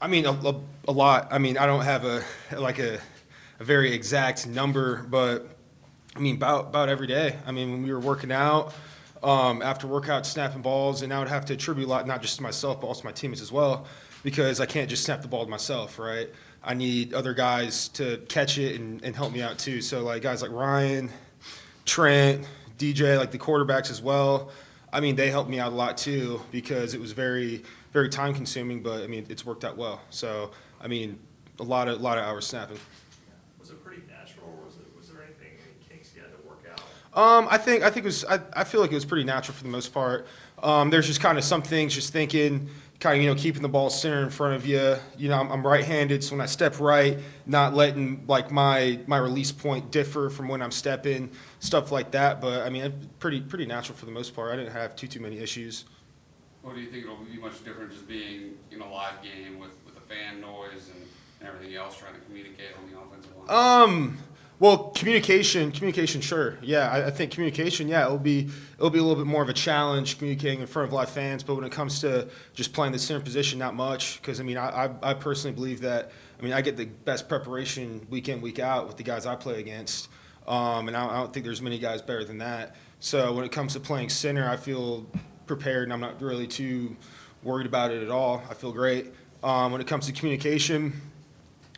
I mean, a lot. I mean, I don't have a very exact number, but I mean, about every day. I mean, when we were working out, after workout, snapping balls, and I would have to attribute a lot, not just to myself, but also my teammates as well, because I can't just snap the ball to myself, right? I need other guys to catch it and help me out too. So like guys like Ryan, Trent, DJ, like the quarterbacks as well. I mean, they helped me out a lot too because it was very, very time consuming, but I mean, it's worked out well. So, I mean, a lot of hours snapping. Was it pretty natural, or was there anything, any kinks you had to work out? I think it was. I feel like it was pretty natural for the most part. There's just kind of some things, just thinking, kind of keeping the ball center in front of you. I'm right-handed, so when I step right, not letting like my release point differ from when I'm stepping, stuff like that. But I mean, pretty natural for the most part. I didn't have too many issues. What do you think it'll be much different just being in a live game with the fan noise and everything else, trying to communicate on the offensive line? Well, communication, sure. Yeah, I think communication, yeah, it'll be a little bit more of a challenge communicating in front of live fans. But when it comes to just playing the center position, not much. Because I mean, I personally believe that. I mean, I get the best preparation week in, week out with the guys I play against, and I don't think there's many guys better than that. So when it comes to playing center, I feel prepared, and I'm not really too worried about it at all. I feel great. When it comes to communication,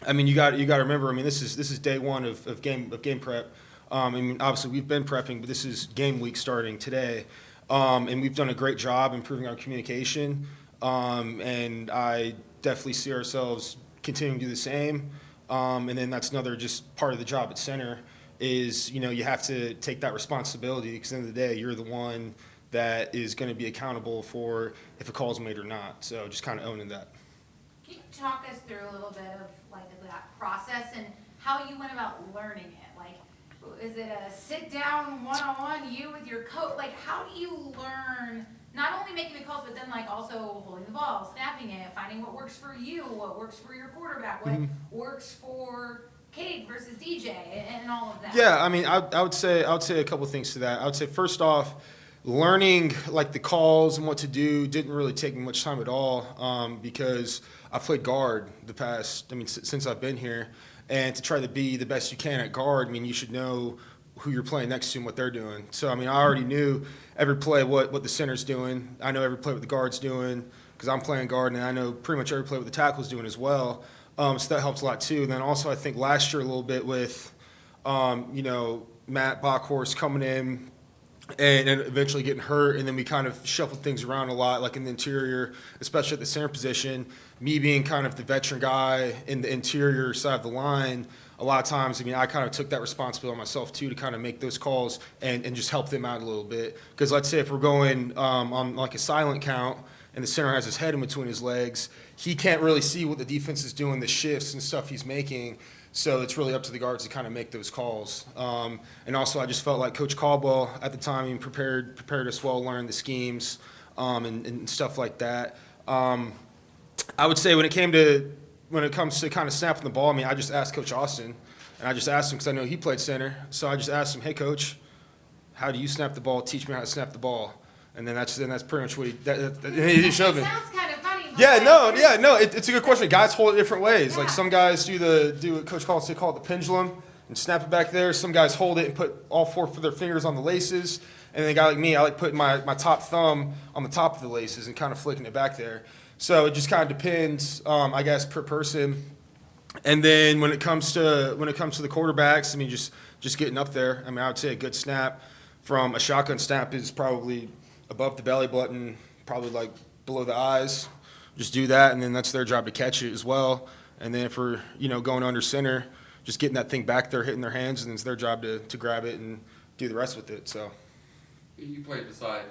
I mean, you got to remember. I mean, this is day one of game prep. I mean, obviously we've been prepping, but this is game week starting today, and we've done a great job improving our communication. And I definitely see ourselves continuing to do the same. And then that's another just part of the job at center is you have to take that responsibility because at the end of the day you're the one that is going to be accountable for if a call is made or not. So just kind of owning that. Can you talk us through a little bit of like that process and how you went about learning it? Like, is it a sit down one-on-one you with your coach? Like, how do you learn not only making the calls, but then like also holding the ball, snapping it, finding what works for you, what works for your quarterback, what works for Cade versus DJ, and all of that? Yeah, I mean, I would say a couple of things to that. I would say first off, learning like the calls and what to do didn't really take me much time at all because I played guard since I've been here, and to try to be the best you can at guard, I mean, you should know who you're playing next to and what they're doing. So, I mean, I already knew every play what the center's doing. I know every play what the guard's doing because I'm playing guard, and I know pretty much every play what the tackle's doing as well. So that helps a lot too. And then also I think last year a little bit with, Matt Bockhorst coming in, and eventually getting hurt, and then we kind of shuffled things around a lot, like in the interior, especially at the center position. Me being kind of the veteran guy in the interior side of the line, a lot of times, I mean, I kind of took that responsibility on myself too to kind of make those calls and just help them out a little bit. Because let's say if we're going on like a silent count and the center has his head in between his legs, he can't really see what the defense is doing, the shifts and stuff he's making. So it's really up to the guards to kind of make those calls. And also I just felt like Coach Caldwell at the time he prepared us well, learned the schemes and stuff like that. I would say when it comes to kind of snapping the ball, I mean, I just asked Coach Austin, and I just asked him because I know he played center. So I just asked him, hey, Coach, how do you snap the ball? Teach me how to snap the ball. And then that's pretty much what he showed me. Sounds kind of funny. It's a good question. Guys hold it different ways. Yeah. Like some guys do what Coach calls call it the pendulum and snap it back there. Some guys hold it and put all four of their fingers on the laces. And then a guy like me, I like putting my top thumb on the top of the laces and kind of flicking it back there. So it just kind of depends, I guess, per person. And then when it comes to the quarterbacks, I mean, just getting up there. I mean, I would say a good snap from a shotgun snap is probably above the belly button, probably like below the eyes. Just do that, and then that's their job to catch it as well. And then if we're going under center, just getting that thing back there, hitting their hands, and it's their job to grab it and do the rest with it. So you played beside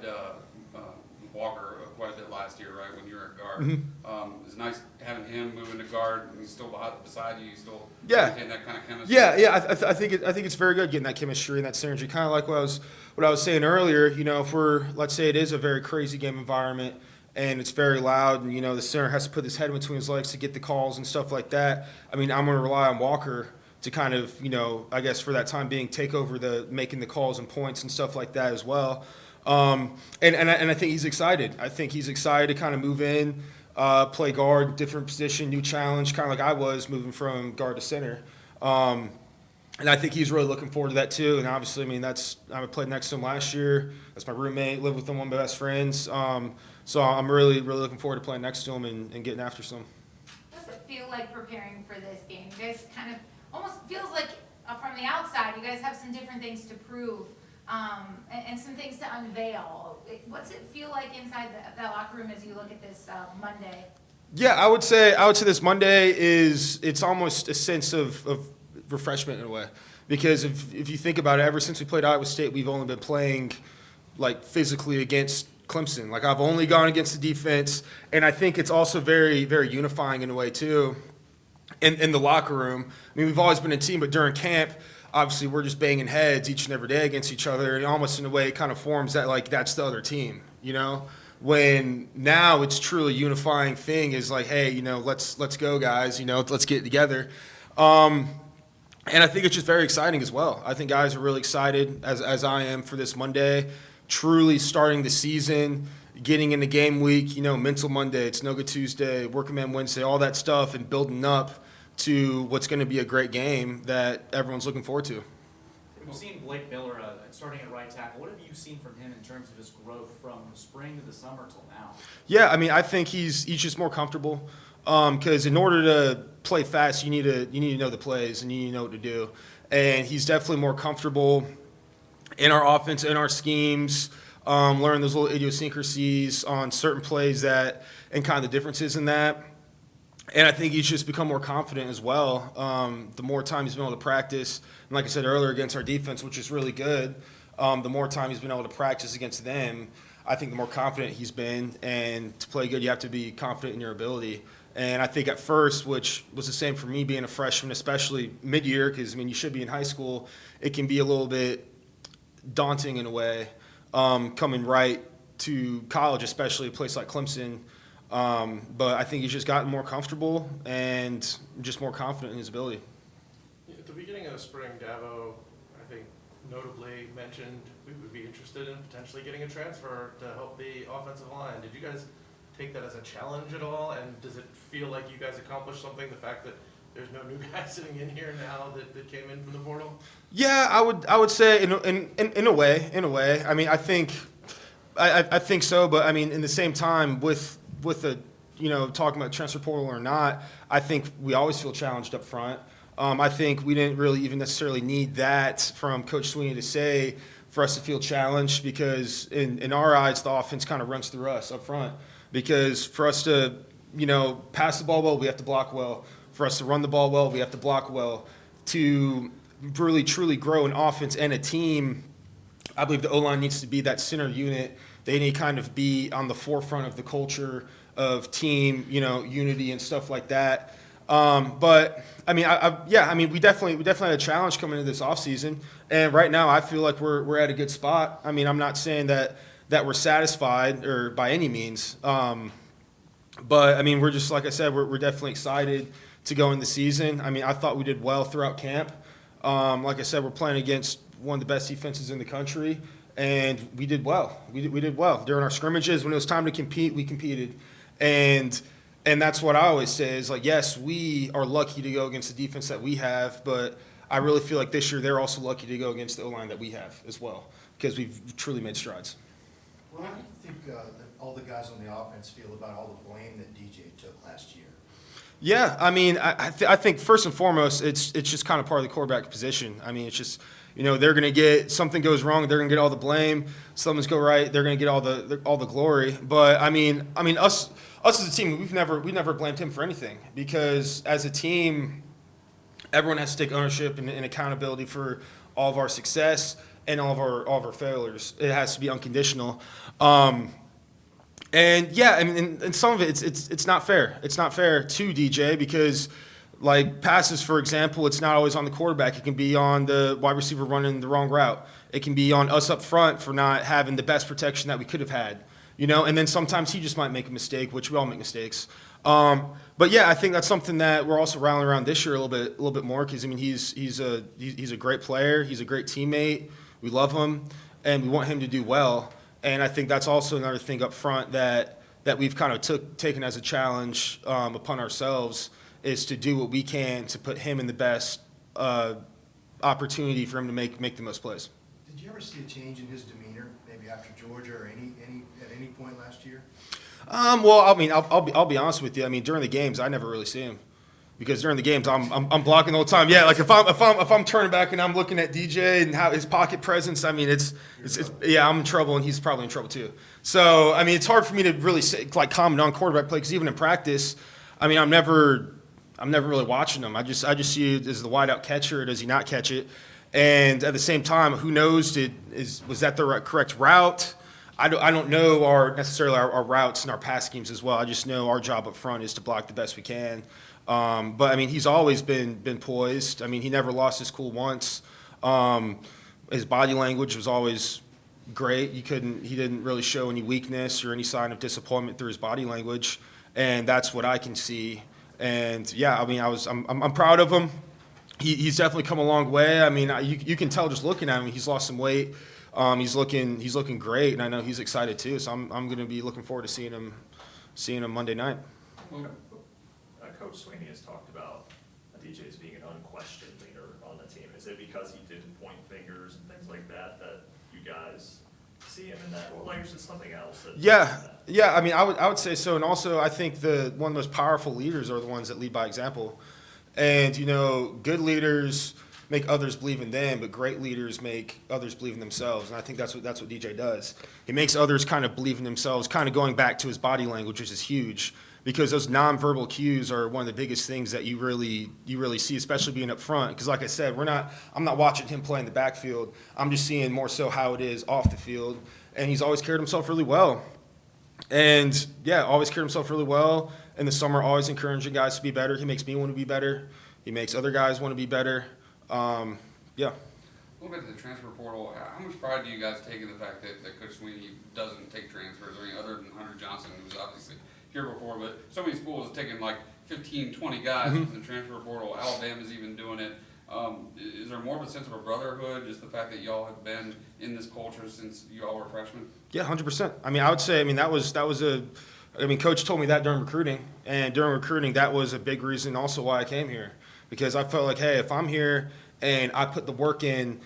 Walker quite a bit last year, right? When you were at guard, it's nice having him moving to guard, and he's still beside you. You still maintain that kind of chemistry. I think it's very good getting that chemistry and that synergy. Kind of like what I was saying earlier. If let's say it is a very crazy game environment, and it's very loud, and the center has to put his head between his legs to get the calls and stuff like that. I mean, I'm going to rely on Walker to kind of, I guess for that time being, take over making the calls and points and stuff like that as well. And I think he's excited. I think he's excited to kind of move in. play guard, different position, new challenge, kind of like I was moving from guard to center. And I think he's really looking forward to that too. And obviously, I mean, I played next to him last year. That's my roommate, lived with him, one of my best friends. So I'm really, really looking forward to playing next to him and getting after some. What's it feel like preparing for this game? You guys kind of almost feels like from the outside, you guys have some different things to prove and some things to unveil. What's it feel like inside that locker room as you look at this Monday? Yeah, I would say this Monday it's almost a sense of refreshment in a way, because if you think about it, ever since we played Iowa State, we've only been playing like physically against Clemson. Like I've only gone against the defense, and I think it's also very, very unifying in a way too. In the locker room, I mean, we've always been a team, but during camp, obviously we're just banging heads each and every day against each other, and almost in a way it kind of forms that like that's the other team, you know. When now it's truly unifying thing is like, hey, you know, let's go guys, you know, let's get it together. And I think it's just very exciting as well. I think guys are really excited, as I am, for this Monday, truly starting the season, getting into game week, you know, mental Monday, it's no good Tuesday, working man Wednesday, all that stuff, and building up to what's going to be a great game that everyone's looking forward to. We've seen Blake Miller starting at right tackle. What have you seen from him in terms of his growth from the spring to the summer till now? Yeah, I mean, I think he's just more comfortable. Because in order to play fast, you need to know the plays and you need to know what to do. And he's definitely more comfortable in our offense, in our schemes, learn those little idiosyncrasies on certain plays and kind of the differences in that. And I think he's just become more confident as well. The more time he's been able to practice, and like I said earlier, against our defense, which is really good, the more time he's been able to practice against them, I think the more confident he's been. And to play good, you have to be confident in your ability. And I think at first, which was the same for me being a freshman, especially mid-year, because, I mean, you should be in high school, it can be a little bit daunting in a way, coming right to college, especially a place like Clemson. But I think he's just gotten more comfortable and just more confident in his ability. At the beginning of the spring, Davo, I think, notably mentioned we would be interested in potentially getting a transfer to help the offensive line. Did you guys take that as a challenge at all? And does it feel like you guys accomplished something, the fact that there's no new guy sitting in here now that came in from the portal? Yeah, I would say in a way. I mean, I think so, but I mean, in the same time, with the, you know, talking about transfer portal or not, I think we always feel challenged up front. I think we didn't really even necessarily need that from Coach Sweeney to say for us to feel challenged, because in our eyes, the offense kind of runs through us up front. Because for us to, you know, pass the ball well, we have to block well. For us to run the ball well, we have to block well. To really, truly grow an offense and a team, I believe the O-line needs to be that center unit. They need to kind of be on the forefront of the culture of team, you know, unity and stuff like that. But I mean, we definitely had a challenge coming into this offseason, and right now I feel like we're at a good spot. I mean, I'm not saying that we're satisfied or by any means, but I mean, we're just, like I said, we're definitely excited to go in the season. I mean, I thought we did well throughout camp. Like I said, we're playing against one of the best defenses in the country, and we did well. We did well during our scrimmages. When it was time to compete, we competed, and that's what I always say is, like, yes, we are lucky to go against the defense that we have, but I really feel like this year they're also lucky to go against the O-line that we have as well, because we've truly made strides. Well, how do you think that all the guys on the offense feel about all the blame that DJ took last year? Yeah, I mean, I think first and foremost, it's just kind of part of the quarterback position. I mean, it's just, you know, they're going to get, something goes wrong, they're going to get all the blame. Something's go right, they're going to get all the glory. But I mean, us as a team, we never blamed him for anything, because as a team, everyone has to take ownership and accountability for all of our success and all of our failures. It has to be unconditional. And yeah, I mean, and some of it, it's not fair. It's not fair to DJ, because, like, passes, for example, it's not always on the quarterback. It can be on the wide receiver running the wrong route. It can be on us up front for not having the best protection that we could have had, you know. And then sometimes he just might make a mistake, which we all make mistakes. But yeah, I think that's something that we're also rallying around this year a little bit more, because I mean, he's a great player. He's a great teammate. We love him, and we want him to do well. And I think that's also another thing up front that that we've kind of taken as a challenge upon ourselves is to do what we can to put him in the best opportunity for him to make the most plays. Did you ever see a change in his demeanor, maybe after Georgia or at any point last year? Well, I mean, I'll be honest with you. I mean, during the games, I never really see him because during the games, I'm blocking the whole time. Yeah, like if I'm turning back and I'm looking at DJ and how his pocket presence, I mean, it's yeah, I'm in trouble and he's probably in trouble too. So I mean, it's hard for me to really say, like comment on quarterback play because even in practice, I mean, I'm never really watching him. I just see it as the wideout catcher. Does he not catch it? And at the same time, who knows? Was that the correct route? I don't know necessarily our routes and our pass schemes as well. I just know our job up front is to block the best we can. But I mean, he's always been poised. I mean, he never lost his cool once. His body language was always great. He didn't really show any weakness or any sign of disappointment through his body language, and that's what I can see. And yeah, I mean, I'm proud of him. He's definitely come a long way. I mean, you can tell just looking at him. He's lost some weight. He's looking great, and I know he's excited too. So I'm going to be looking forward to seeing him Monday night. Coach Sweeney has talked about DJ as being an unquestioned leader on the team. Is it because he didn't point fingers and things like that you guys see him in that, or like is it something else? Yeah. I mean, I would say so, and also I think one of the most powerful leaders are the ones that lead by example. And good leaders make others believe in them, but great leaders make others believe in themselves. And I think that's what DJ does. He makes others kind of believe in themselves, kind of going back to his body language, which is huge, because those nonverbal cues are one of the biggest things that you really see, especially being up front. Because like I said, I'm not watching him play in the backfield. I'm just seeing more so how it is off the field. And he's always carried himself really well. And yeah, always carried himself really well. In the summer, always encouraging guys to be better. He makes me want to be better. He makes other guys want to be better. Yeah. A little bit of the transfer portal. How much pride do you guys take in the fact that Coach Sweeney doesn't take transfers? I mean, other than Hunter Johnson, who was obviously here before, but so many schools have taken like 15, 20 guys from the transfer portal. Alabama's even doing it. Is there more of a sense of a brotherhood, just the fact that y'all have been in this culture since you all were freshmen? Yeah, 100%. I mean, I would say, Coach told me that during recruiting, and during recruiting, that was a big reason also why I came here, because I felt like, hey, if I'm here and I put the work in,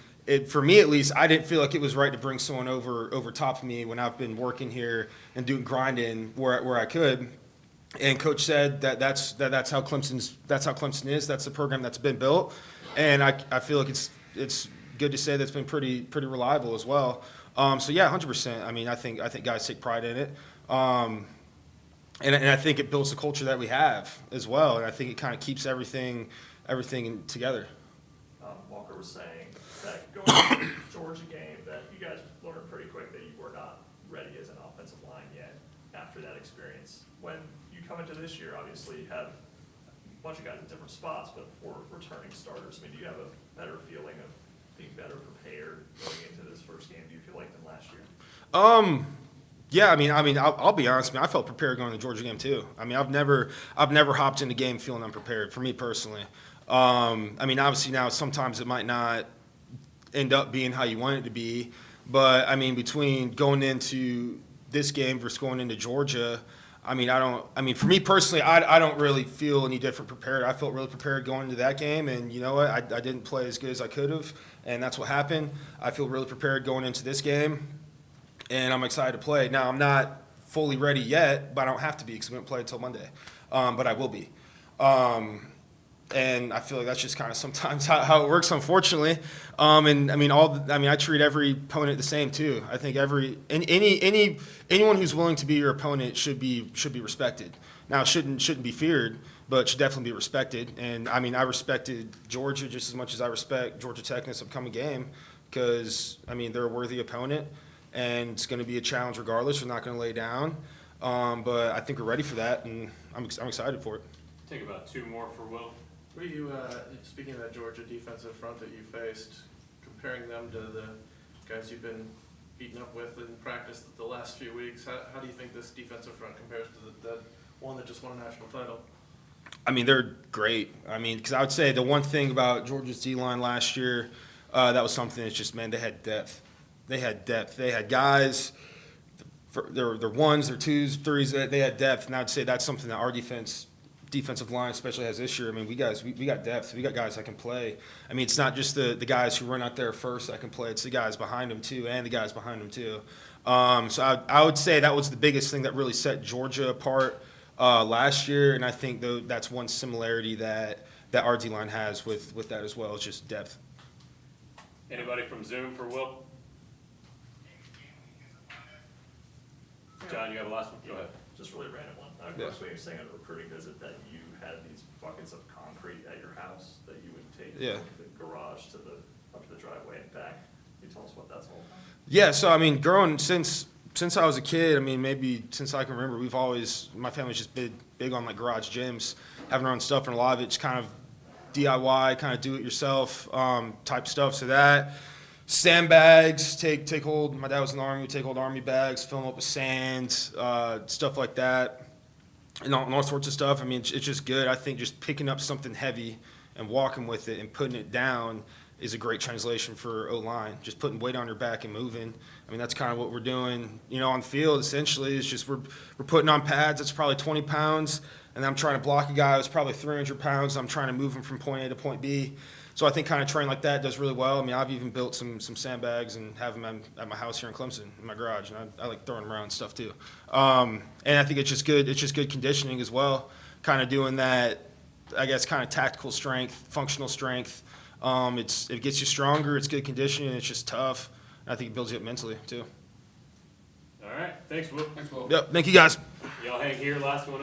for me at least, I didn't feel like it was right to bring someone over top of me when I've been working here and grinding where I could. And Coach said that's how Clemson is. That's the program that's been built, and I feel like it's good to say that's been pretty reliable as well. So yeah, 100%. I mean, I think guys take pride in it. And I think it builds the culture that we have as well, and I think it kind of keeps everything together. Walker was saying that going to the Georgia game, that you guys learned pretty quick that you were not ready as an offensive line yet after that experience. When you come into this year, obviously you have a bunch of guys in different spots, but for returning starters, I mean, do you have a better feeling of being better prepared going into this first game, do you feel like, than last year? Yeah, I mean, I'll be honest. I felt prepared going to the Georgia game too. I mean, I've never hopped in a game feeling unprepared. For me personally, I mean, obviously now sometimes it might not end up being how you want it to be, but I mean, between going into this game versus going into Georgia, I mean, for me personally, I don't really feel any different prepared. I felt really prepared going into that game, and you know what? I didn't play as good as I could have, and that's what happened. I feel really prepared going into this game. And I'm excited to play. Now, I'm not fully ready yet, but I don't have to be because we won't play until Monday. But I will be. And I feel like that's just kind of sometimes how it works, unfortunately. And I mean, I treat every opponent the same too. I think anyone who's willing to be your opponent should be respected. Now, it shouldn't be feared, but should definitely be respected. And I mean, I respected Georgia just as much as I respect Georgia Tech in this upcoming game because I mean they're a worthy opponent. And it's going to be a challenge regardless. We're not going to lay down. But I think we're ready for that, and I'm excited for it. Take about two more for Will. Were you, speaking of that Georgia defensive front that you faced, comparing them to the guys you've been beaten up with in practice the last few weeks, how do you think this defensive front compares to the one that just won a national title? I mean, they're great. I mean, because I would say the one thing about Georgia's D-line last year, that was something that's just, man, they had depth. They had depth. They had guys their ones, their twos, threes. They had depth, and I'd say that's something that our defensive line especially has this year. I mean, we got depth. We got guys that can play. I mean, it's not just the guys who run out there first that can play. It's the guys behind them too, and the guys behind them too. So I would say that was the biggest thing that really set Georgia apart last year, and I think that's one similarity that our D-line has with that as well. It's just depth. Anybody from Zoom for Will? John, you have a last one? Go ahead. Just really random one. Of Yeah. course, we were saying at a recruiting visit that you had these buckets of concrete at your house that you would take Yeah. from the garage up to the driveway and back. Can you tell us what that's all about? Yeah, so I mean, growing since I was a kid, I mean, maybe since I can remember, my family's just big on like garage gyms, having our own stuff, and a lot of it's kind of DIY, kind of do it yourself type stuff. So that sandbags, take old. My dad was in the Army. We take old Army bags, fill them up with sand, stuff like that, and all sorts of stuff. I mean, it's just good. I think just picking up something heavy and walking with it and putting it down is a great translation for O-line. Just putting weight on your back and moving. I mean, that's kind of what we're doing, on the field. Essentially, it's just we're putting on pads that's probably 20 pounds, and I'm trying to block a guy who's probably 300 pounds. I'm trying to move him from point A to point B. So I think kind of training like that does really well. I mean, I've even built some sandbags and have them at my house here in Clemson, in my garage, and I like throwing them around and stuff too. And I think it's just good. It's just good conditioning as well. Kind of doing that, I guess, kind of tactical strength, functional strength. It gets you stronger. It's good conditioning. It's just tough. And I think it builds you up mentally too. All right, thanks, Will. Thanks, Will. Yep. Thank you guys. Y'all hang here, last one